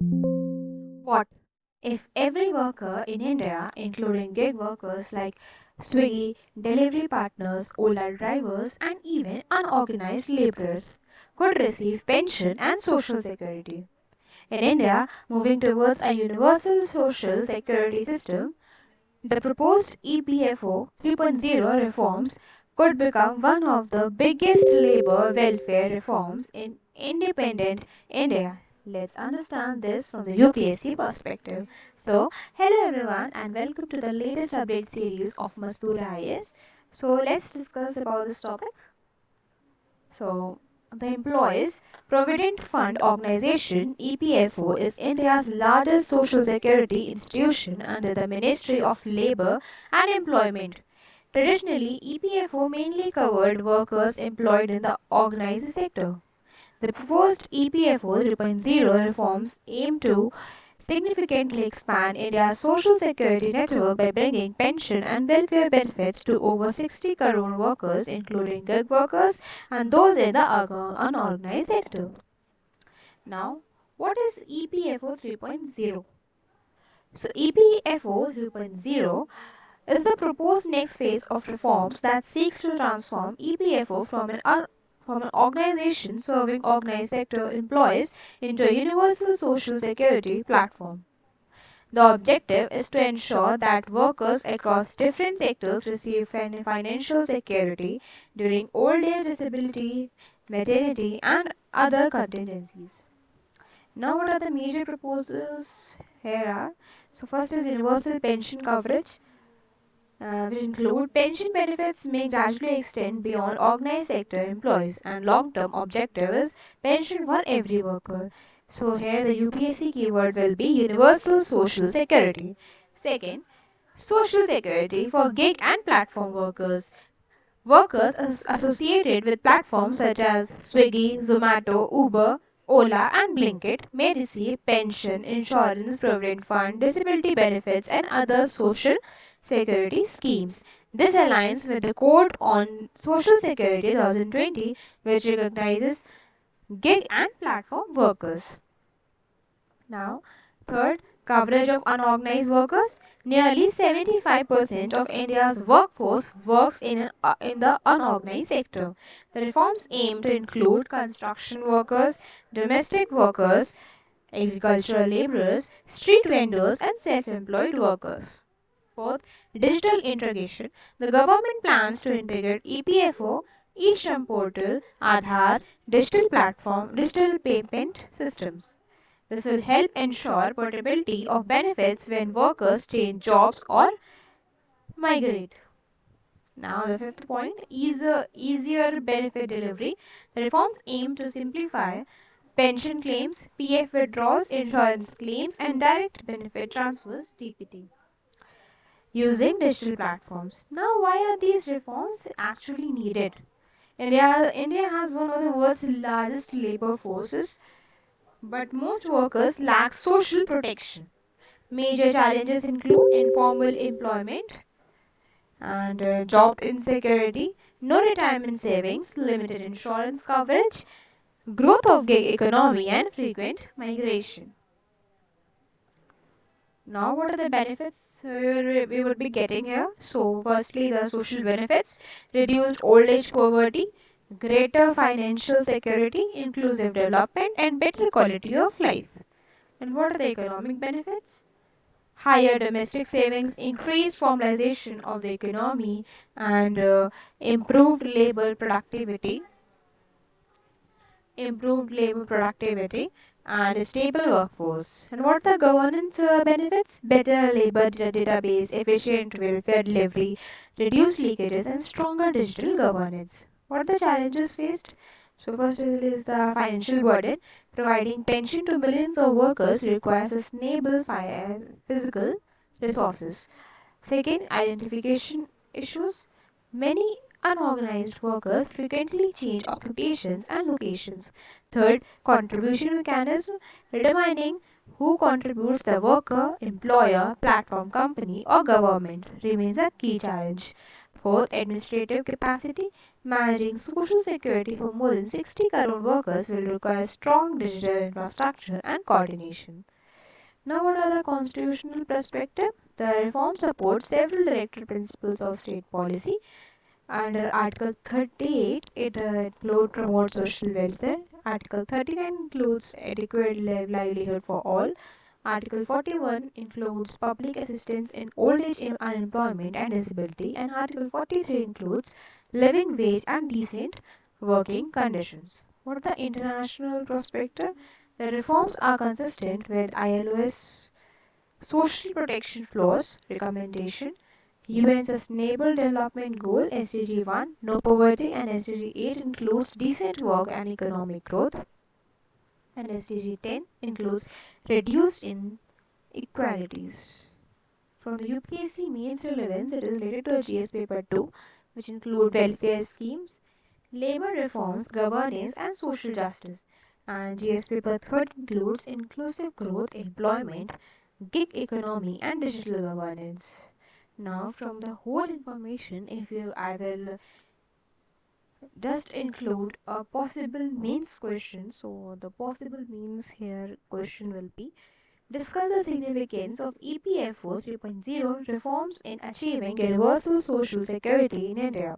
What if every worker in India, including gig workers like Swiggy, delivery partners, Ola drivers, and even unorganized laborers, could receive pension and social security? In India, moving towards a universal social security system, the proposed EPFO 3.0 reforms could become one of the biggest labor welfare reforms in independent India. Let's understand this from the UPSC perspective. So, hello everyone and welcome to the latest update series of Mastoora IS. So, let's discuss about this topic. So, the Employees Provident Fund Organization (EPFO) is India's largest social security institution under the Ministry of Labour and Employment. Traditionally, EPFO mainly covered workers employed in the organized sector. The proposed EPFO 3.0 reforms aim to significantly expand India's social security network by bringing pension and welfare benefits to over 60 crore workers, including gig workers and those in the unorganized sector. Now, what is EPFO 3.0? So, EPFO 3.0 is the proposed next phase of reforms that seeks to transform EPFO from an organization serving organized sector employees into a universal social security platform. The objective is to ensure that workers across different sectors receive financial security during old age, disability, maternity, and other contingencies. Now, what are the major proposals here are? So, first is universal pension coverage, which include pension benefits may gradually extend beyond organized sector employees, and long-term objective is pension for every worker. So here the UPSC keyword will be universal social security. Second, social security for gig and platform workers. Workers associated with platforms such as Swiggy, Zomato, Uber, Ola, and Blinkit may receive pension, insurance, provident fund, disability benefits, and other social security schemes. This aligns with the Code on Social Security 2020, which recognizes gig and platform workers. Now, third, coverage of unorganized workers. Nearly 75% of India's workforce works in the unorganized sector. The reforms aim to include construction workers, domestic workers, agricultural laborers, street vendors, and self employed workers. Fourth, digital integration. The government plans to integrate EPFO, e-Shram portal, Aadhaar, digital payment systems. This will help ensure portability of benefits when workers change jobs or migrate. Now, the fifth point, easier benefit delivery. The reforms aim to simplify pension claims, PF withdrawals, insurance claims, and direct benefit transfers (DPT) using digital platforms. Now, why are these reforms actually needed? India has one of the world's largest labor forces, but most workers lack social protection. Major challenges include informal employment and job insecurity, no retirement savings, limited insurance coverage, growth of gig economy, and frequent migration. Now, what are the benefits we would be getting here? So, firstly, the social benefits, reduced old age poverty, greater financial security, inclusive development, and better quality of life. And what are the economic benefits? Higher domestic savings, increased formalization of the economy, and improved labor productivity, and a stable workforce. And what are the governance benefits? Better labor database, efficient welfare delivery, reduced leakages, and stronger digital governance. What are the challenges faced? So first is the financial burden. Providing pension to millions of workers requires a stable physical resources. Second, identification issues. Many unorganized workers frequently change occupations and locations. Third, contribution mechanism. Determining who contributes, the worker, employer, platform company, or government remains a key challenge. Fourth, administrative capacity. Managing social security for more than 60 crore workers will require strong digital infrastructure and coordination. Now, what are the constitutional perspective? The reform supports several director principles of state policy. Under Article 38, it promotes social welfare. Article 39 includes adequate livelihood for all. Article 41 includes public assistance in old age unemployment and disability, and Article 43 includes living wage and decent working conditions. What are the international perspective? The reforms are consistent with ILO's social protection floors recommendation, UN Sustainable Development Goal SDG 1, no poverty, and SDG 8 includes decent work and economic growth, and SDG 10 includes reduced inequalities. From the UPSC Mains relevance, it is related to a GS paper 2, which include welfare schemes, labor reforms, governance, and social justice. And GS paper 3 includes inclusive growth, employment, gig economy, and digital governance. Now, from the whole information, if you I will just include a possible mains question. So the possible means here question will be: discuss the significance of EPFO 3.0 reforms in achieving universal social security in India.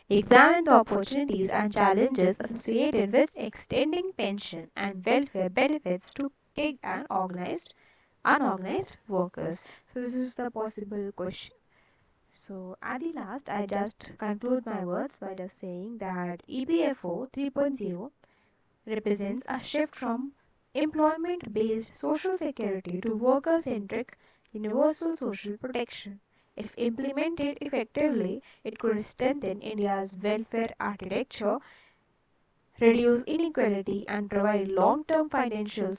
Examine the opportunities and challenges associated with extending pension and welfare benefits to gig and unorganized workers. So this is the possible question. So at the last, I just conclude my words by just saying that EPFO 3.0 represents a shift from employment based social security to worker centric universal social protection. If implemented effectively, it could strengthen India's welfare architecture, reduce inequality, and provide long-term financial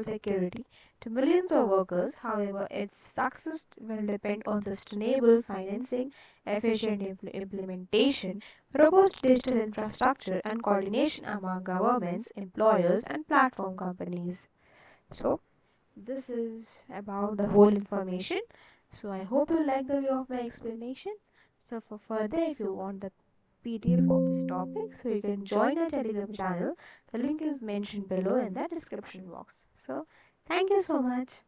security to millions of workers. However, its success will depend on sustainable financing, efficient implementation, robust digital infrastructure, and coordination among governments, employers, and platform companies. So, this is about the whole information. So, I hope you like the way of my explanation. So, for further, if you want the PDF of this topic, so you can join our Telegram channel. The link is mentioned below in the description box. So, thank you so much.